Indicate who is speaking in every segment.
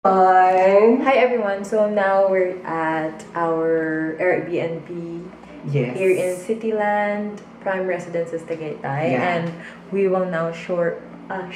Speaker 1: Hi.
Speaker 2: Hi everyone, so now we're at our Airbnb here in Cityland Prime Residences Tagaytay, and we will now sure. Cut.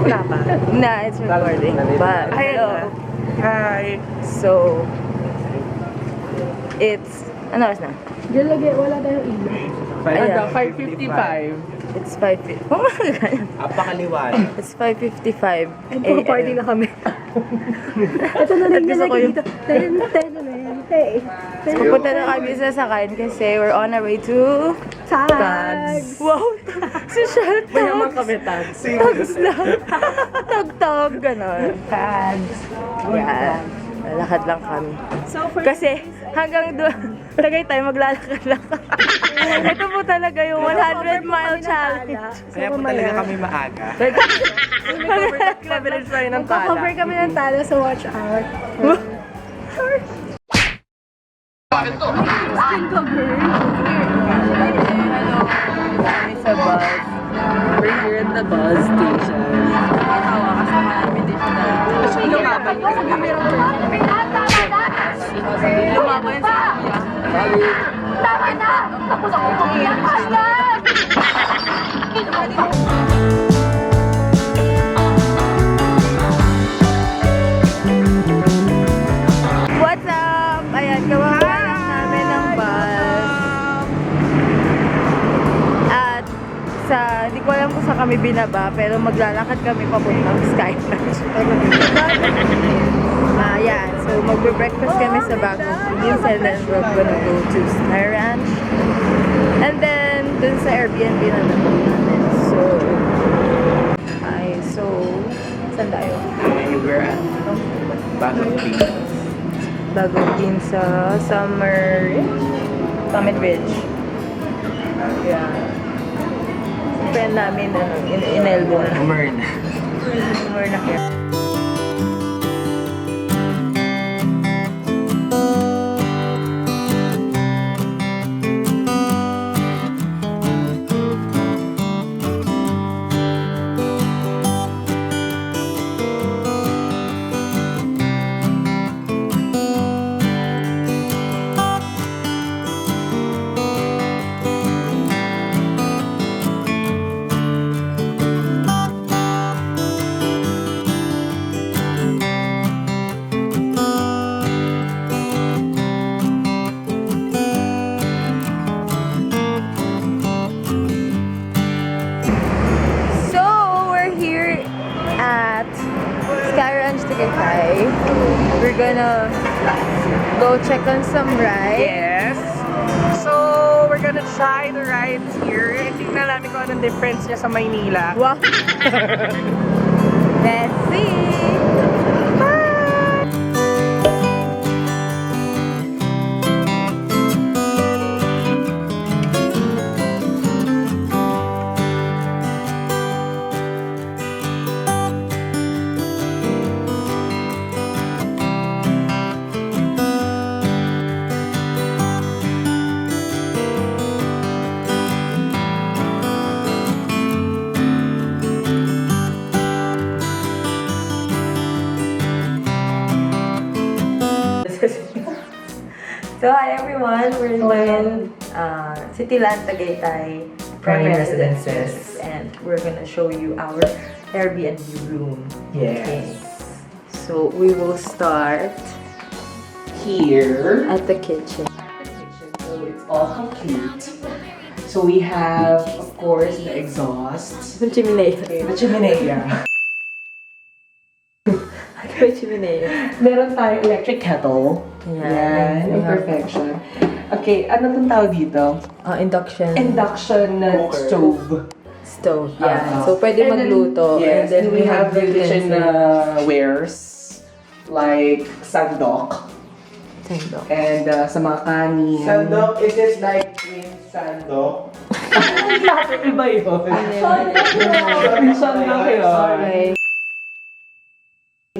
Speaker 1: Wala pa.
Speaker 2: Nah, it's recording. But hello.
Speaker 1: Hi.
Speaker 2: So it's ano oras na?
Speaker 3: Wala tayong ilaw.
Speaker 2: Ayan.
Speaker 1: 5:55.
Speaker 2: It's 5:50. Oh my god.
Speaker 4: Apakaliwanag.
Speaker 2: It's 5:55.
Speaker 3: Ay, party na kami. Ito na rin
Speaker 2: Gusto ko yung-
Speaker 3: Hey.
Speaker 2: Pupunta na kami sa Sakayan kasi we're on our way to
Speaker 3: Tags.
Speaker 2: Wow! Si Shell
Speaker 1: Mayaman
Speaker 2: Tags.
Speaker 1: kami, Tags.
Speaker 2: Tags lang. Tag-tag, gano'n. Tags. Yan. Lalakad lang kami.
Speaker 3: So, for
Speaker 2: Kasi hanggang doon, Tagaytay, maglalakad lang kami. Ito po talaga yung 100-mile challenge.
Speaker 4: Kaya po talaga kami maaga.
Speaker 1: Coverage tayo ng
Speaker 3: Magko-cover
Speaker 1: tala.
Speaker 3: kami ng tala, so watch out. Skin cover.
Speaker 2: Hello. Kami sa bus.
Speaker 1: We're here at the bus station.
Speaker 2: Nakakawa kasi marami din siya dalawa.
Speaker 1: Kasi lumaban yung
Speaker 2: Lumaban yun sa kuya.
Speaker 5: Tama na! Tapos ako mag-iyak.
Speaker 2: What's up? Ayan, gawa lang namin ng bus. At di ko alam kung saan kami binaba, pero maglalakad kami papuntang Sky Ranch. Yeah, so magbe-breakfast kami sa bagong Queens and then we're gonna go to Sky Ranch. And then, dun sa Airbnb na naman namin. So, saan tayo?
Speaker 4: We're at Bagong Queens.
Speaker 2: Bagong Queens sa Summit Ridge. Yeah. Friend namin, in-elbow na.
Speaker 4: Umerna.
Speaker 2: More na kaya. Tagaytay. We're gonna go check on some rides.
Speaker 1: Yes. So, we're gonna try the rides here. Tingnan namin kung anong difference niya sa Maynila.
Speaker 2: Wow! Let's see! So, hi everyone! We're in Cityland Tagaytay Prime Residences, and we're gonna show you our Airbnb room.
Speaker 1: Yes.
Speaker 2: Okay. So, we will start
Speaker 1: Here.
Speaker 2: at the kitchen.
Speaker 1: So, it's all complete. So, we have, of course, the exhaust.
Speaker 2: Yung chimenea.
Speaker 1: The chimenea.
Speaker 2: May chimenea.
Speaker 1: Meron tayong electric kettle.
Speaker 2: Yan.
Speaker 1: Yan, perfection. Okay, ano itong tawag dito?
Speaker 2: Induction
Speaker 1: Induction
Speaker 4: Cooker.
Speaker 1: stove.
Speaker 2: stove. Yeah.
Speaker 1: Ah.
Speaker 2: So, pwede
Speaker 1: And then-
Speaker 2: magluto.
Speaker 1: Yes, and we have the kitchen
Speaker 2: utensils.
Speaker 1: wares like sandok
Speaker 2: Sandok.
Speaker 1: and sa mga kanin.
Speaker 4: Sandok, is it like Queen Sandok?
Speaker 1: Lahat iba yun. Sandok yun.
Speaker 2: Okay.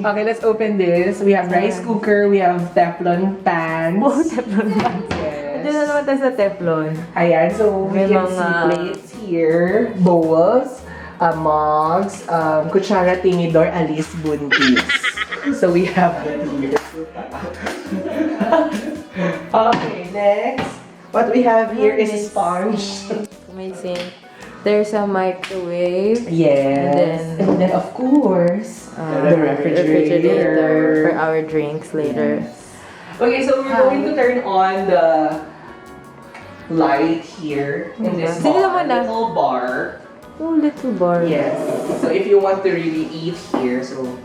Speaker 1: Okay, let's open this. We have rice cooker, we have Teflon pans.
Speaker 2: Oh, Teflon pan.
Speaker 1: Yes.
Speaker 2: Ito na naman tayo sa Teflon.
Speaker 1: Ayan, so we
Speaker 2: May
Speaker 1: can
Speaker 2: mga-
Speaker 1: see plates here, bowls, mugs, kutsara, tinidor, alis, buntis. So we have that here. Okay, next. What we have here is a sponge.
Speaker 2: Amazing. There's a microwave.
Speaker 1: Yes. And then of course, the refrigerator.
Speaker 2: for our drinks later.
Speaker 1: Okay, so we're going to turn on the light here in this
Speaker 2: Sino naman na?
Speaker 1: little bar.
Speaker 2: Oh, little bar.
Speaker 1: Yes. So if you want to really eat here, so you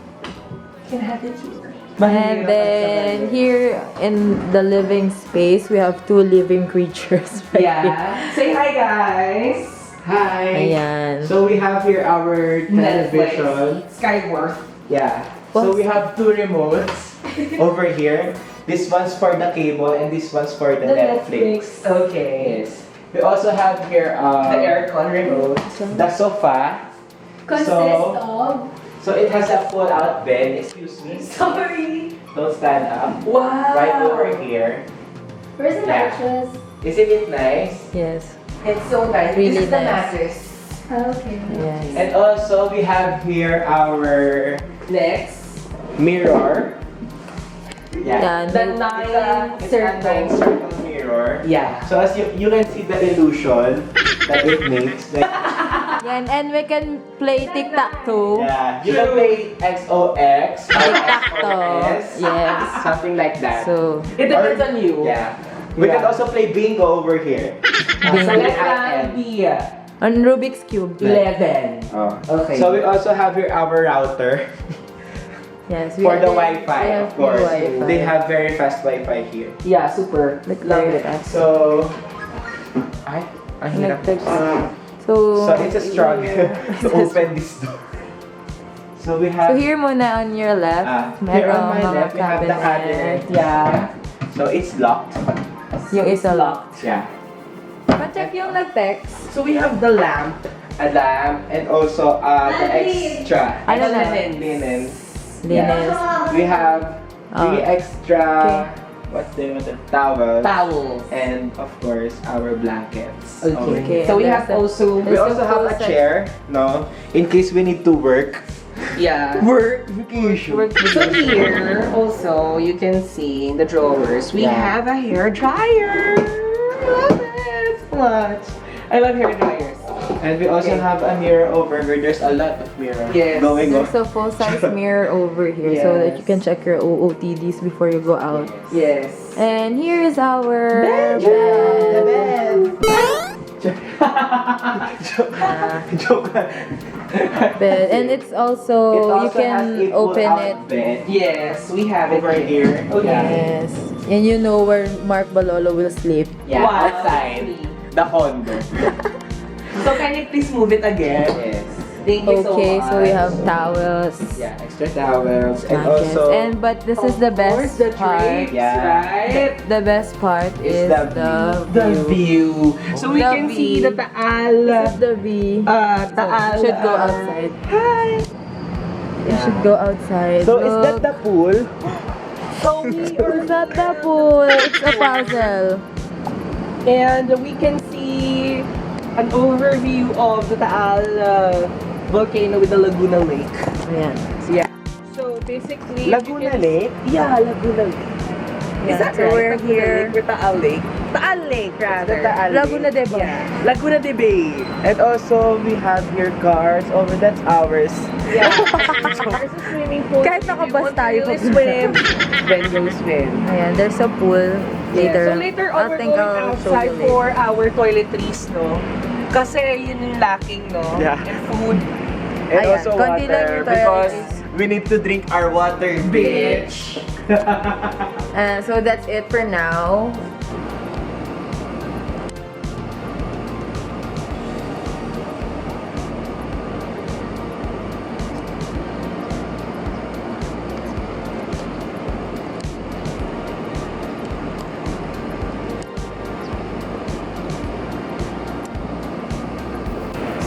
Speaker 1: can have it here.
Speaker 2: And then here in the living space, we have two living creatures. Right
Speaker 1: Yeah. Say hi, guys.
Speaker 4: Hi!
Speaker 2: Ayan.
Speaker 4: So we have here our television.
Speaker 1: Skyworth.
Speaker 4: Yeah. So
Speaker 2: What?
Speaker 4: we have two remotes over here. This one's for the cable and this one's for the Netflix.
Speaker 1: Okay.
Speaker 4: Yes. We also have here
Speaker 1: The aircon remote.
Speaker 4: the sofa. So it has a pull-out bed. Excuse me.
Speaker 5: Sorry.
Speaker 4: Don't stand up.
Speaker 1: Wow.
Speaker 4: Right over here.
Speaker 5: Where's the
Speaker 4: Yeah.
Speaker 5: mattress?
Speaker 4: Isn't it nice?
Speaker 2: Yes.
Speaker 1: It's so nice.
Speaker 2: Really
Speaker 1: This is the
Speaker 2: nice.
Speaker 1: mattress.
Speaker 5: Okay.
Speaker 2: Yes.
Speaker 4: And also we have here our
Speaker 1: Next.
Speaker 4: mirror.
Speaker 2: Yeah.
Speaker 1: The
Speaker 4: It's a nine-circle mirror.
Speaker 1: Yeah.
Speaker 4: So as you can see the illusion that it makes. Like,
Speaker 2: Yan, and we can play tic-tac-toe.
Speaker 4: yeah, you can play XOX, or
Speaker 2: Tic-tac-toe.
Speaker 4: XOS,
Speaker 2: Yes.
Speaker 4: something like that.
Speaker 2: So,
Speaker 1: It depends on you.
Speaker 4: Yeah. We can also play bingo over here.
Speaker 2: Bingo.
Speaker 1: So let's
Speaker 4: High end.
Speaker 1: be
Speaker 2: on Rubik's Cube.
Speaker 1: 11.
Speaker 4: Oh.
Speaker 1: Okay.
Speaker 4: So we also have here our router
Speaker 2: Yes.
Speaker 4: for the
Speaker 2: we
Speaker 4: Wi-Fi,
Speaker 2: have
Speaker 4: of course.
Speaker 2: Wi-Fi.
Speaker 4: They have very fast Wi-Fi here.
Speaker 1: Yeah, super.
Speaker 2: Like
Speaker 1: Love
Speaker 2: very
Speaker 1: it.
Speaker 2: fast.
Speaker 4: So, ay, ang hirap.
Speaker 2: Electric. So,
Speaker 4: So it's a struggle to open this door. So we have.
Speaker 2: So here muna on your left,
Speaker 4: Here on my
Speaker 2: merong mga
Speaker 4: left, we have the cabinet.
Speaker 1: Yeah.
Speaker 4: So it's locked.
Speaker 2: Yung isa locked.
Speaker 4: Yeah.
Speaker 2: Pa-check yung nag-text.
Speaker 1: So we have the lamp.
Speaker 4: A lamp and also the extra.
Speaker 2: Ano na?
Speaker 4: Linens.
Speaker 2: Linens.
Speaker 4: We have three
Speaker 2: Oh.
Speaker 4: extra.
Speaker 2: Okay.
Speaker 4: What's the towels?
Speaker 1: Towels.
Speaker 4: And of course our blankets.
Speaker 2: Okay.
Speaker 1: So we
Speaker 2: and
Speaker 1: have
Speaker 2: there's
Speaker 1: also
Speaker 4: We also have a chair, no, in case we need to work.
Speaker 1: yeah.
Speaker 4: Workification.
Speaker 1: So here also you can see in the drawers we
Speaker 4: Yeah.
Speaker 1: have a hair dryer. Love it so much. I love hair dryers.
Speaker 4: And we also have a mirror over here. There's a lot of mirror
Speaker 1: Yes.
Speaker 4: going on.
Speaker 2: There's a full-size mirror over here so that you can check your OOTDs before you go out.
Speaker 1: Yes.
Speaker 2: And here is our
Speaker 4: The
Speaker 2: bed.
Speaker 4: Joke.
Speaker 2: Bed. And it's also,
Speaker 4: It also
Speaker 2: you can
Speaker 4: has a
Speaker 2: open
Speaker 4: pull-out
Speaker 2: it.
Speaker 4: bed
Speaker 1: Yes, we have it
Speaker 4: over here.
Speaker 1: Okay.
Speaker 4: Yeah.
Speaker 2: Yes. And you know where Mark Balolo will sleep.
Speaker 4: Yeah,
Speaker 1: Wow.
Speaker 4: outside the condo.
Speaker 1: So can you please move it again?
Speaker 4: Yes.
Speaker 1: Thank you so much.
Speaker 2: Okay, so we have towels.
Speaker 4: Yeah, extra towels and
Speaker 2: blankets.
Speaker 4: also
Speaker 2: But this is the
Speaker 1: Of course,
Speaker 2: best
Speaker 1: the
Speaker 2: part.
Speaker 1: drapes,
Speaker 4: Yeah.
Speaker 1: right?
Speaker 2: The best part
Speaker 4: Is
Speaker 2: is
Speaker 4: the
Speaker 1: The
Speaker 2: view.
Speaker 1: view. So we
Speaker 2: The
Speaker 1: can
Speaker 2: view.
Speaker 1: see the Taal.
Speaker 2: This is the V.
Speaker 1: Taal.
Speaker 2: Should go outside.
Speaker 1: Hi.
Speaker 2: You should go outside.
Speaker 4: So is that the pool?
Speaker 2: It's not the pool. It's a puzzle.
Speaker 1: And we can see an overview of the Taal volcano with the Laguna Lake.
Speaker 2: Ayan.
Speaker 1: So basically,
Speaker 4: Laguna Lake?
Speaker 1: Yeah, Laguna Lake. Is that
Speaker 2: so
Speaker 1: right?
Speaker 2: we're
Speaker 1: Laguna
Speaker 2: here.
Speaker 1: Lake or Taal Lake? Taal Lake, rather.
Speaker 4: Taal Lake.
Speaker 2: Laguna de Bay.
Speaker 1: Yeah. Laguna de Bay.
Speaker 4: And also we have here cars over that's ours.
Speaker 1: Yeah. There's a swimming pool.
Speaker 2: Kahit nakabas tayo
Speaker 1: If you want to
Speaker 2: pag-
Speaker 1: swim, then go swim.
Speaker 2: Ayan, there's a pool later.
Speaker 1: So later on,
Speaker 2: I'll
Speaker 1: we're
Speaker 2: think
Speaker 1: going
Speaker 2: I'll show
Speaker 1: outside
Speaker 2: you later.
Speaker 1: for our toiletries, no? Kasi yun yung lacking, no?
Speaker 4: Yeah.
Speaker 1: And food.
Speaker 4: And
Speaker 2: Ayan,
Speaker 4: also
Speaker 2: konti lang
Speaker 4: water
Speaker 2: yung
Speaker 4: because
Speaker 2: toiletries.
Speaker 4: we need to drink our water, bitch.
Speaker 2: So that's it for now.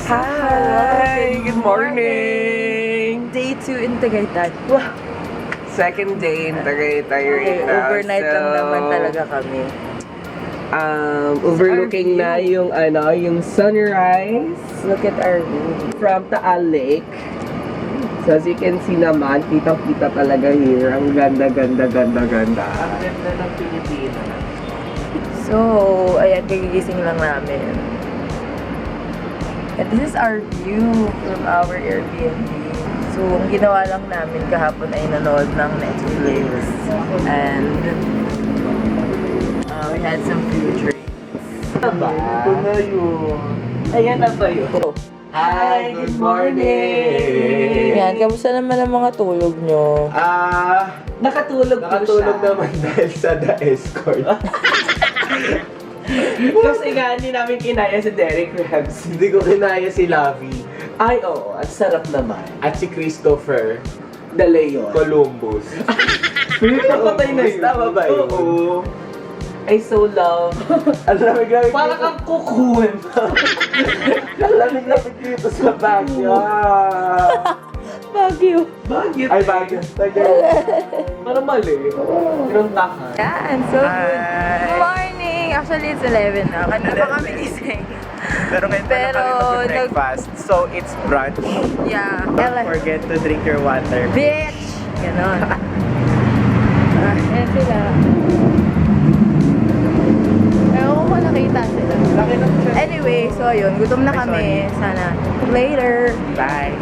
Speaker 1: Hi! Good morning!
Speaker 2: Day 2 in Tagaytay.
Speaker 1: second day in Tagaytay right
Speaker 2: Okay,
Speaker 1: now.
Speaker 2: overnight lang naman talaga kami.
Speaker 1: Overlooking na
Speaker 2: view.
Speaker 1: yung sunrise
Speaker 2: Look at our view.
Speaker 1: from Taal Lake. So as you can see naman, kitang-kita talaga here. Ang ganda. Ang ganda ng Pilipinas.
Speaker 2: So, ayan, kagigising lang namin. And this is our view from our Airbnb. So, ang ginawa lang namin kahapon ay nanood ng Netflix. And we had some few drinks.
Speaker 1: Ito na yun. Ayan na ba yun? Hi, good morning!
Speaker 2: Yan, kamusta naman ang mga tulog nyo?
Speaker 1: Nakatulog
Speaker 4: naman dahil sa The Escort.
Speaker 1: Kasi nga, hindi namin kinaya si Derek Rebs.
Speaker 4: Hindi ko kinaya si Lavi
Speaker 1: Ay, oo. At sarap naman.
Speaker 4: at si Christopher
Speaker 1: De Leon.
Speaker 4: Columbus.
Speaker 1: Napatay na yun.
Speaker 4: Tama ba yun?
Speaker 1: Oo. I so love.
Speaker 4: Ang lamig-lamig
Speaker 1: Parang
Speaker 4: dito.
Speaker 1: kang kukun.
Speaker 4: Ang lamig-lamig dito sa Baguio.
Speaker 2: Baguio.
Speaker 1: Bakit?
Speaker 4: Ay, Baguio.
Speaker 1: Parang mali. Pinuntahan.
Speaker 2: Yan, so good. Good morning! Actually, it's 11 na. Kanina pa kami gising.
Speaker 4: Pero ngayon
Speaker 2: Pero,
Speaker 4: kami breakfast. So, it's brunch.
Speaker 2: Yeah.
Speaker 4: Don't forget to drink your water.
Speaker 2: Bitch! Ganon. Ayan sila. Ewan ko kung nakita sila.
Speaker 4: Laki ng
Speaker 2: Anyway, so ayun, gutom na kami. Sana later.
Speaker 4: Bye.